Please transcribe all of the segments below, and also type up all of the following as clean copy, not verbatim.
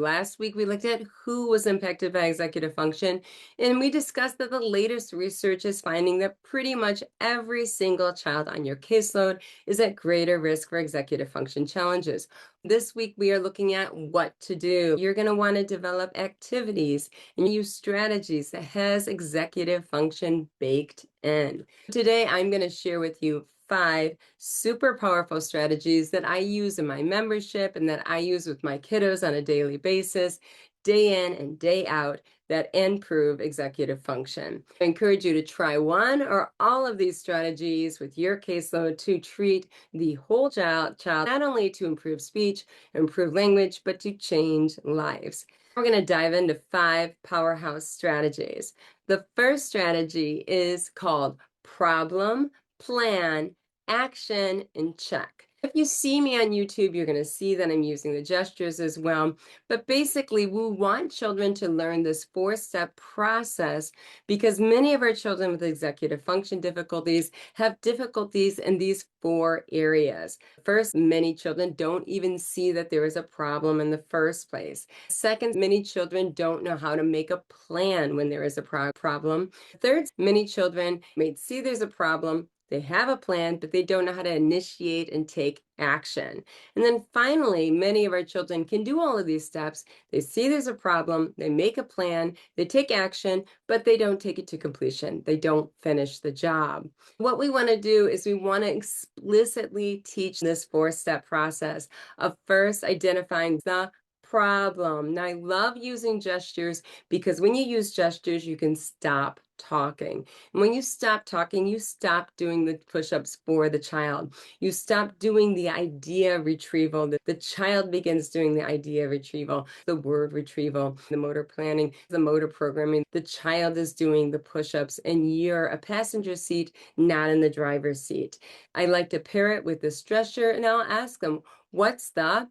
Last week, we looked at who was impacted by executive function, and we discussed that the latest research is finding that pretty much every single child on your caseload is at greater risk for executive function challenges. This week, we are looking at what to do. You're going to want to develop activities and use strategies that has executive function baked in. Today, I'm going to share with you 5 super powerful strategies that I use in my membership and that I use with my kiddos on a daily basis, day in and day out, that improve executive function. I encourage you to try one or all of these strategies with your caseload to treat the whole child not only to improve speech, improve language, but to change lives. We're going to dive into 5 powerhouse strategies. The first strategy is called problem, plan, action, and check. If you see me on YouTube, you're going to see that I'm using the gestures as well. But basically, we want children to learn this 4-step process because many of our children with executive function difficulties have difficulties in these 4 areas. First, many children don't even see that there is a problem in the first place. Second, many children don't know how to make a plan when there is a problem. Third, many children may see there's a problem, they have a plan, but they don't know how to initiate and take action. And then finally, many of our children can do all of these steps. They see there's a problem, they make a plan, they take action, but they don't take it to completion. They don't finish the job. What we want to do is we want to explicitly teach this 4-step process of first identifying the problem. Now, I love using gestures because when you use gestures, you can stop talking. And when you stop talking, you stop doing the push-ups for the child. You stop doing the idea retrieval. The child begins doing the idea retrieval, the word retrieval, the motor planning, the motor programming. The child is doing the push-ups and you're a passenger seat, not in the driver's seat. I like to pair it with this gesture and I'll ask them, what's the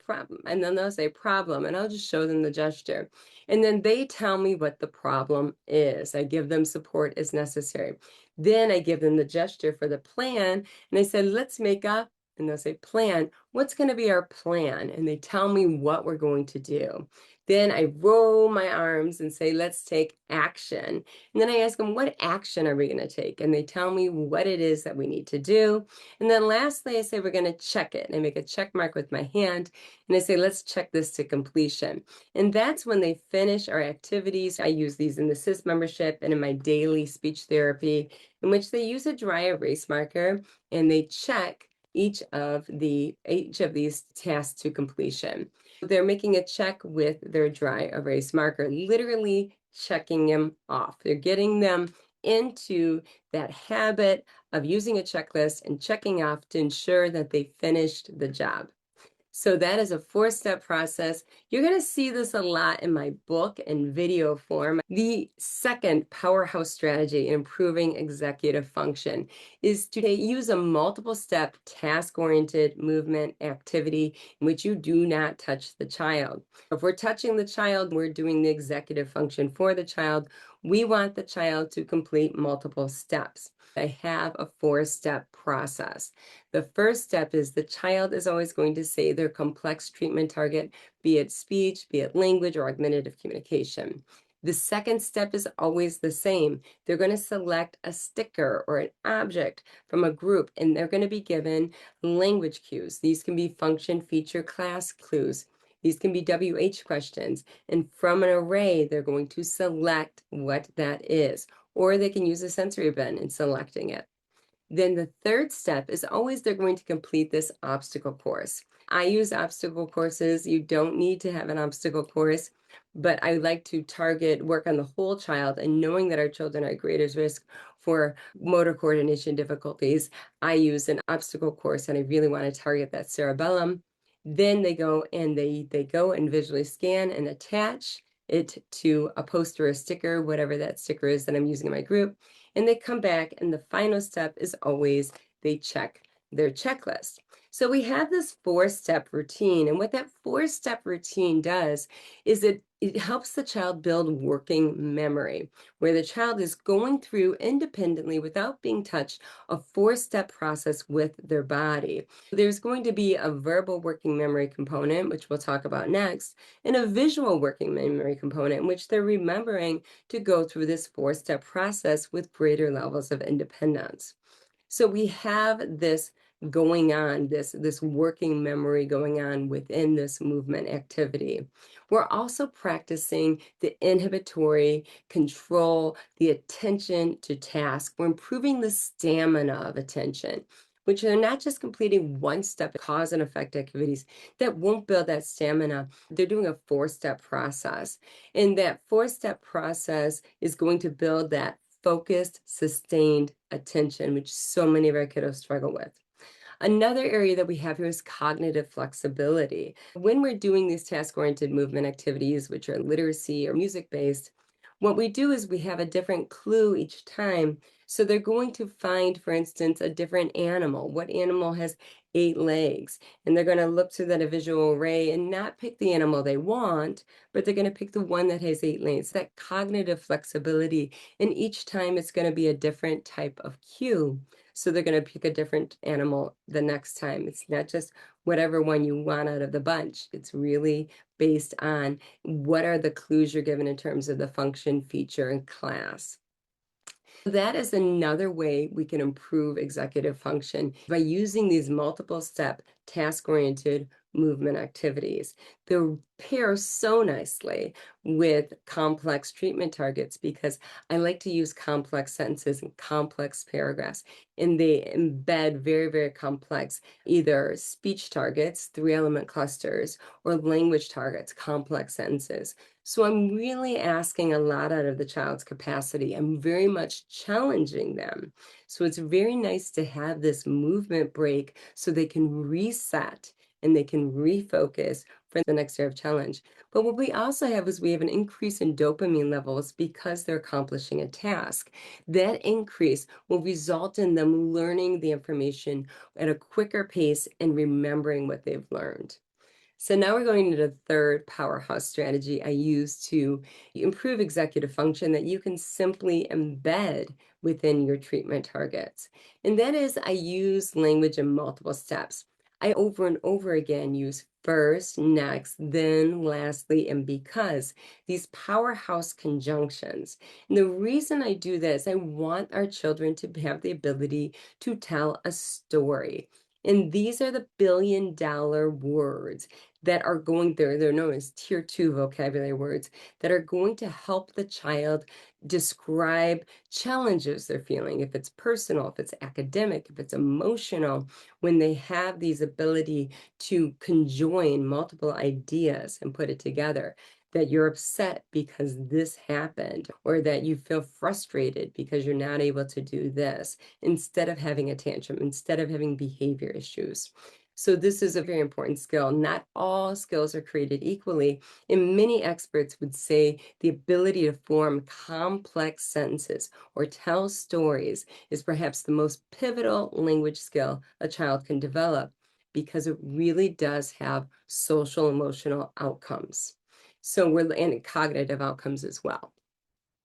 problem? And then they'll say problem, and I'll just show them the gesture. And then they tell me what the problem is. I give them support as necessary. Then I give them the gesture for the plan, and I say, let's make a, and they'll say, plan. What's going to be our plan? And they tell me what we're going to do. Then I roll my arms and say, let's take action. And then I ask them, what action are we going to take? And they tell me what it is that we need to do. And then lastly, I say, we're going to check it. And I make a check mark with my hand. And I say, let's check this to completion. And that's when they finish our activities. I use these in the SIS membership and in my daily speech therapy, in which they use a dry erase marker and they check each of these tasks to completion. They're making a check with their dry erase marker, literally checking them off. They're getting them into that habit of using a checklist and checking off to ensure that they finished the job. So that is a 4-step process. You're going to see this a lot in my book and video form. The second powerhouse strategy in improving executive function is to use a multiple-step task-oriented movement activity in which you do not touch the child. If we're touching the child, we're doing the executive function for the child. We want the child to complete multiple steps. I have a 4-step process. The first step is the child is always going to say their complex treatment target, be it speech, be it language, or augmentative communication. The second step is always the same. They're going to select a sticker or an object from a group, and they're going to be given language cues. These can be function, feature, class clues. These can be WH questions. And from an array, they're going to select what that is. Or they can use a sensory bin in selecting it. Then the third step is always they're going to complete this obstacle course. I use obstacle courses. You don't need to have an obstacle course, but I like to work on the whole child, and knowing that our children are at greater risk for motor coordination difficulties, I use an obstacle course, and I really want to target that cerebellum. Then they go and they go and visually scan and attach it to a poster or a sticker, whatever that sticker is that I'm using in my group. And they come back, and the final step is always they check their checklist. So we have this four-step routine, and what that four-step routine does is it helps the child build working memory, where the child is going through independently without being touched a four-step process with their body. There's going to be a verbal working memory component, which we'll talk about next, and a visual working memory component in which they're remembering to go through this four-step process with greater levels of independence. So we have this going on, this working memory going on within this movement activity. We're also practicing the inhibitory control, the attention to task. We're improving the stamina of attention, which are not just completing one step cause and effect activities that won't build that stamina. They're doing a four-step process. And that four-step process is going to build that focused, sustained attention, which so many of our kiddos struggle with. Another area that we have here is cognitive flexibility. When we're doing these task-oriented movement activities, which are literacy or music-based, what we do is we have a different clue each time. So they're going to find, for instance, a different animal. What animal has 8 legs? And they're going to look through that visual array and not pick the animal they want, but they're going to pick the one that has 8 legs. That cognitive flexibility. And each time it's going to be a different type of cue. So they're going to pick a different animal the next time. It's not just whatever one you want out of the bunch. It's really based on what are the clues you're given in terms of the function, feature, and class. That is another way we can improve executive function by using these multiple step task-oriented movement activities. They pair so nicely with complex treatment targets because I like to use complex sentences and complex paragraphs, and they embed very, very complex either speech targets, 3-element clusters, or language targets, complex sentences. So I'm really asking a lot out of the child's capacity. I'm very much challenging them. So it's very nice to have this movement break so they can reset and they can refocus for the next year of challenge. But what we also have is we have an increase in dopamine levels because they're accomplishing a task. That increase will result in them learning the information at a quicker pace and remembering what they've learned. So now we're going into the third powerhouse strategy I use to improve executive function that you can simply embed within your treatment targets. And that is I use language in multiple steps. I over and over again use first, next, then, lastly, and because, these powerhouse conjunctions. And the reason I do this, I want our children to have the ability to tell a story. And these are the billion-dollar words that are going there. They're known as tier 2 vocabulary words that are going to help the child describe challenges they're feeling, if it's personal, if it's academic, if it's emotional, when they have these ability to conjoin multiple ideas and put it together. That you're upset because this happened, or that you feel frustrated because you're not able to do this, instead of having a tantrum, instead of having behavior issues. So this is a very important skill. Not all skills are created equally, and many experts would say the ability to form complex sentences or tell stories is perhaps the most pivotal language skill a child can develop because it really does have social emotional outcomes. So and cognitive outcomes as well.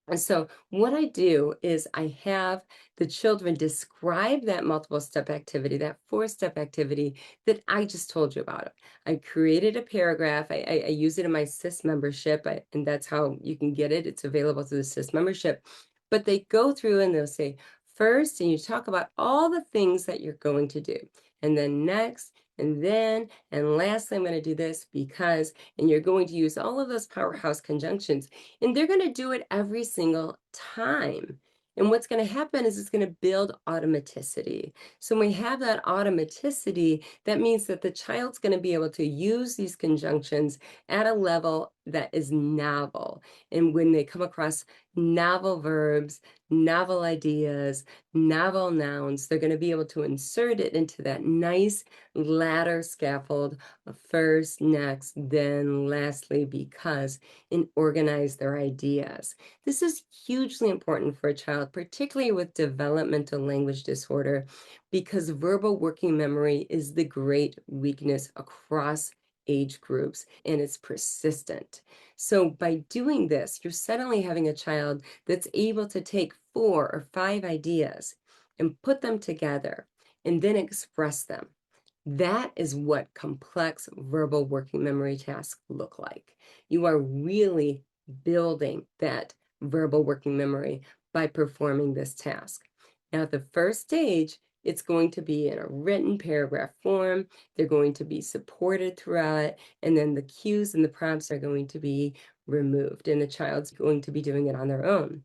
And so what I do is I have the children describe that multiple step activity, that four-step activity that I just told you about. I created a paragraph. I use it in my SIS membership, and that's how you can get it. It's available through the SIS membership. But they go through and they'll say, first, and you talk about all the things that you're going to do. And then next, and then, and lastly, I'm going to do this because, and you're going to use all of those powerhouse conjunctions. And they're going to do it every single time. And what's going to happen is it's going to build automaticity. So when we have that automaticity, that means that the child's going to be able to use these conjunctions at a level that is novel. And when they come across novel verbs, novel ideas, novel nouns, they're going to be able to insert it into that nice ladder scaffold of first, next, then, lastly, because, and organize their ideas. This is hugely important for a child, particularly with developmental language disorder, because verbal working memory is the great weakness across age groups, and it's persistent. So by doing this, you're suddenly having a child that's able to take 4 or 5 ideas and put them together and then express them. That is what complex verbal working memory tasks look like. You are really building that verbal working memory by performing this task. Now, at the first stage, it's going to be in a written paragraph form. They're going to be supported throughout it, and then the cues and the prompts are going to be removed, and the child's going to be doing it on their own.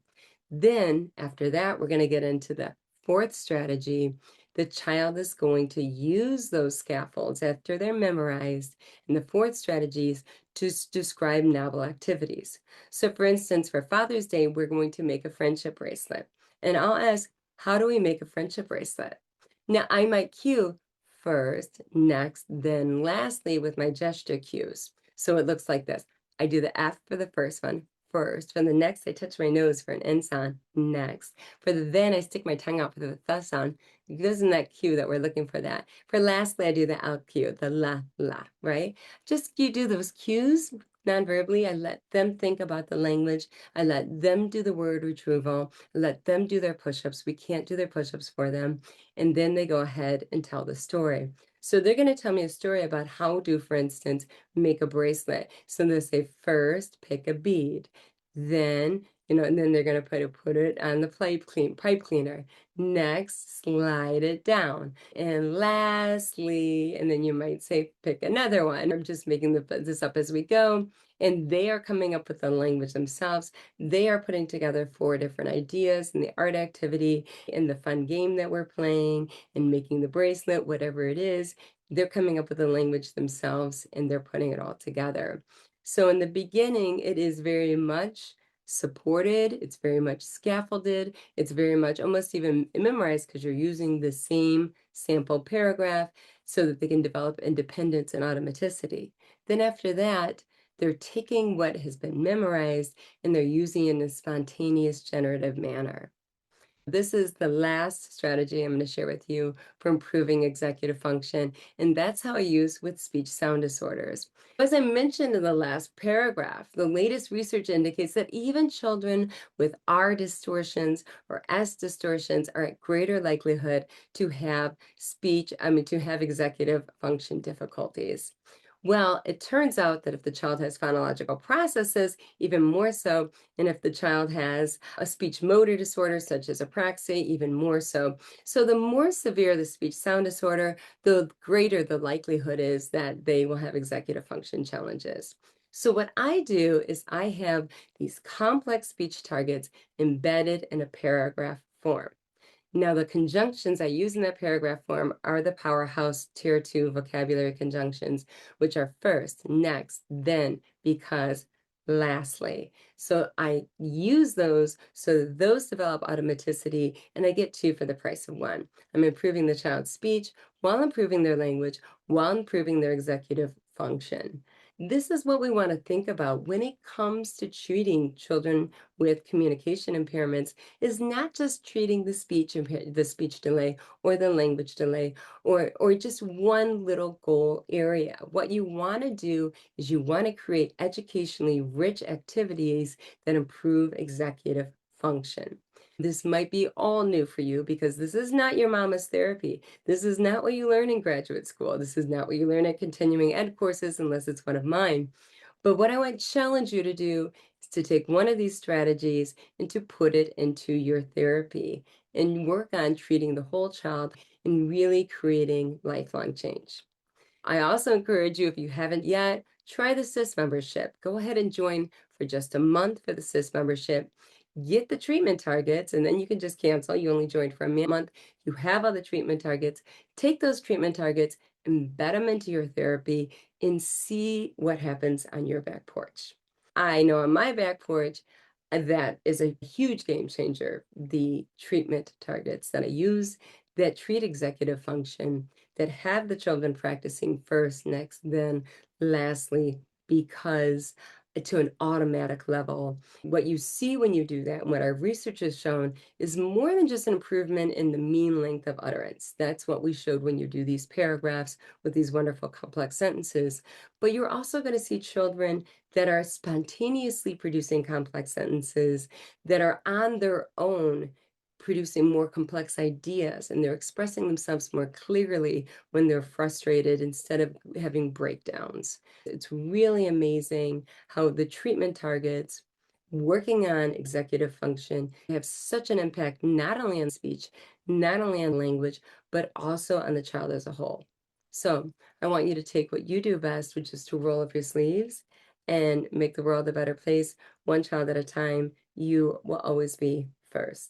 Then, after that, we're going to get into the fourth strategy. The child is going to use those scaffolds after they're memorized, and the fourth strategy is to describe novel activities. So, for instance, for Father's Day, we're going to make a friendship bracelet. And I'll ask, how do we make a friendship bracelet? Now, I might cue first, next, then lastly with my gesture cues. So it looks like this. I do the F for the first one, first. For the next, I touch my nose for an N sound, next. For the then, I stick my tongue out for the th sound. Isn't that cue that we're looking for that? For lastly, I do the L cue, the la, right? Just you do those cues non-verbally. I let them think about the language. I let them do the word retrieval. I let them do their push-ups. We can't do their push-ups for them. And then they go ahead and tell the story. So they're going to tell me a story about how to, for instance, make a bracelet. So they'll say, first, pick a bead. Then, and then they're going to put it on the pipe cleaner. Next, slide it down. And lastly, and then you might say, pick another one. I'm just making this up as we go. And they are coming up with the language themselves. They are putting together 4 different ideas in the art activity, in the fun game that we're playing, and making the bracelet, whatever it is. They're coming up with the language themselves, and they're putting it all together. So in the beginning, it is very much supported, it's very much scaffolded, it's very much almost even memorized because you're using the same sample paragraph so that they can develop independence and automaticity. Then after that, they're taking what has been memorized and they're using it in a spontaneous generative manner. This is the last strategy I'm going to share with you for improving executive function, and that's how I use with speech sound disorders. As I mentioned in the last paragraph, the latest research indicates that even children with R distortions or S distortions are at greater likelihood to have to have executive function difficulties. Well, it turns out that if the child has phonological processes, even more so, and if the child has a speech motor disorder, such as apraxia, even more so. So the more severe the speech sound disorder, the greater the likelihood is that they will have executive function challenges. So what I do is I have these complex speech targets embedded in a paragraph form. Now, the conjunctions I use in that paragraph form are the Powerhouse Tier 2 vocabulary conjunctions, which are first, next, then, because, lastly. So I use those so that those develop automaticity, and I get 2 for the price of 1. I'm improving the child's speech while improving their language, while improving their executive function. This is what we want to think about when it comes to treating children with communication impairments, is not just treating the speech delay or the language delay or just one little goal area. What you want to do is you want to create educationally rich activities that improve executive function. This might be all new for you because this is not your mama's therapy. This is not what you learn in graduate school. This is not what you learn at continuing ed courses unless it's one of mine. But what I would challenge you to do is to take one of these strategies and to put it into your therapy and work on treating the whole child and really creating lifelong change. I also encourage you, if you haven't yet, try the SIS membership. Go ahead and join for just a month for the SIS membership. Get the treatment targets, and then you can just cancel. You only joined for a month. You have all the treatment targets. Take those treatment targets, embed them into your therapy, and see what happens on your back porch. I know on my back porch, that is a huge game changer. The treatment targets that I use that treat executive function, that have the children practicing first, next, then lastly, because to an automatic level. What you see when you do that, and what our research has shown, is more than just an improvement in the mean length of utterance. That's what we showed when you do these paragraphs with these wonderful complex sentences. But you're also going to see children that are spontaneously producing complex sentences, that are on their own producing more complex ideas, and they're expressing themselves more clearly when they're frustrated instead of having breakdowns. It's really amazing how the treatment targets working on executive function have such an impact not only on speech, not only on language, but also on the child as a whole. So I want you to take what you do best, which is to roll up your sleeves and make the world a better place, one child at a time. You will always be first.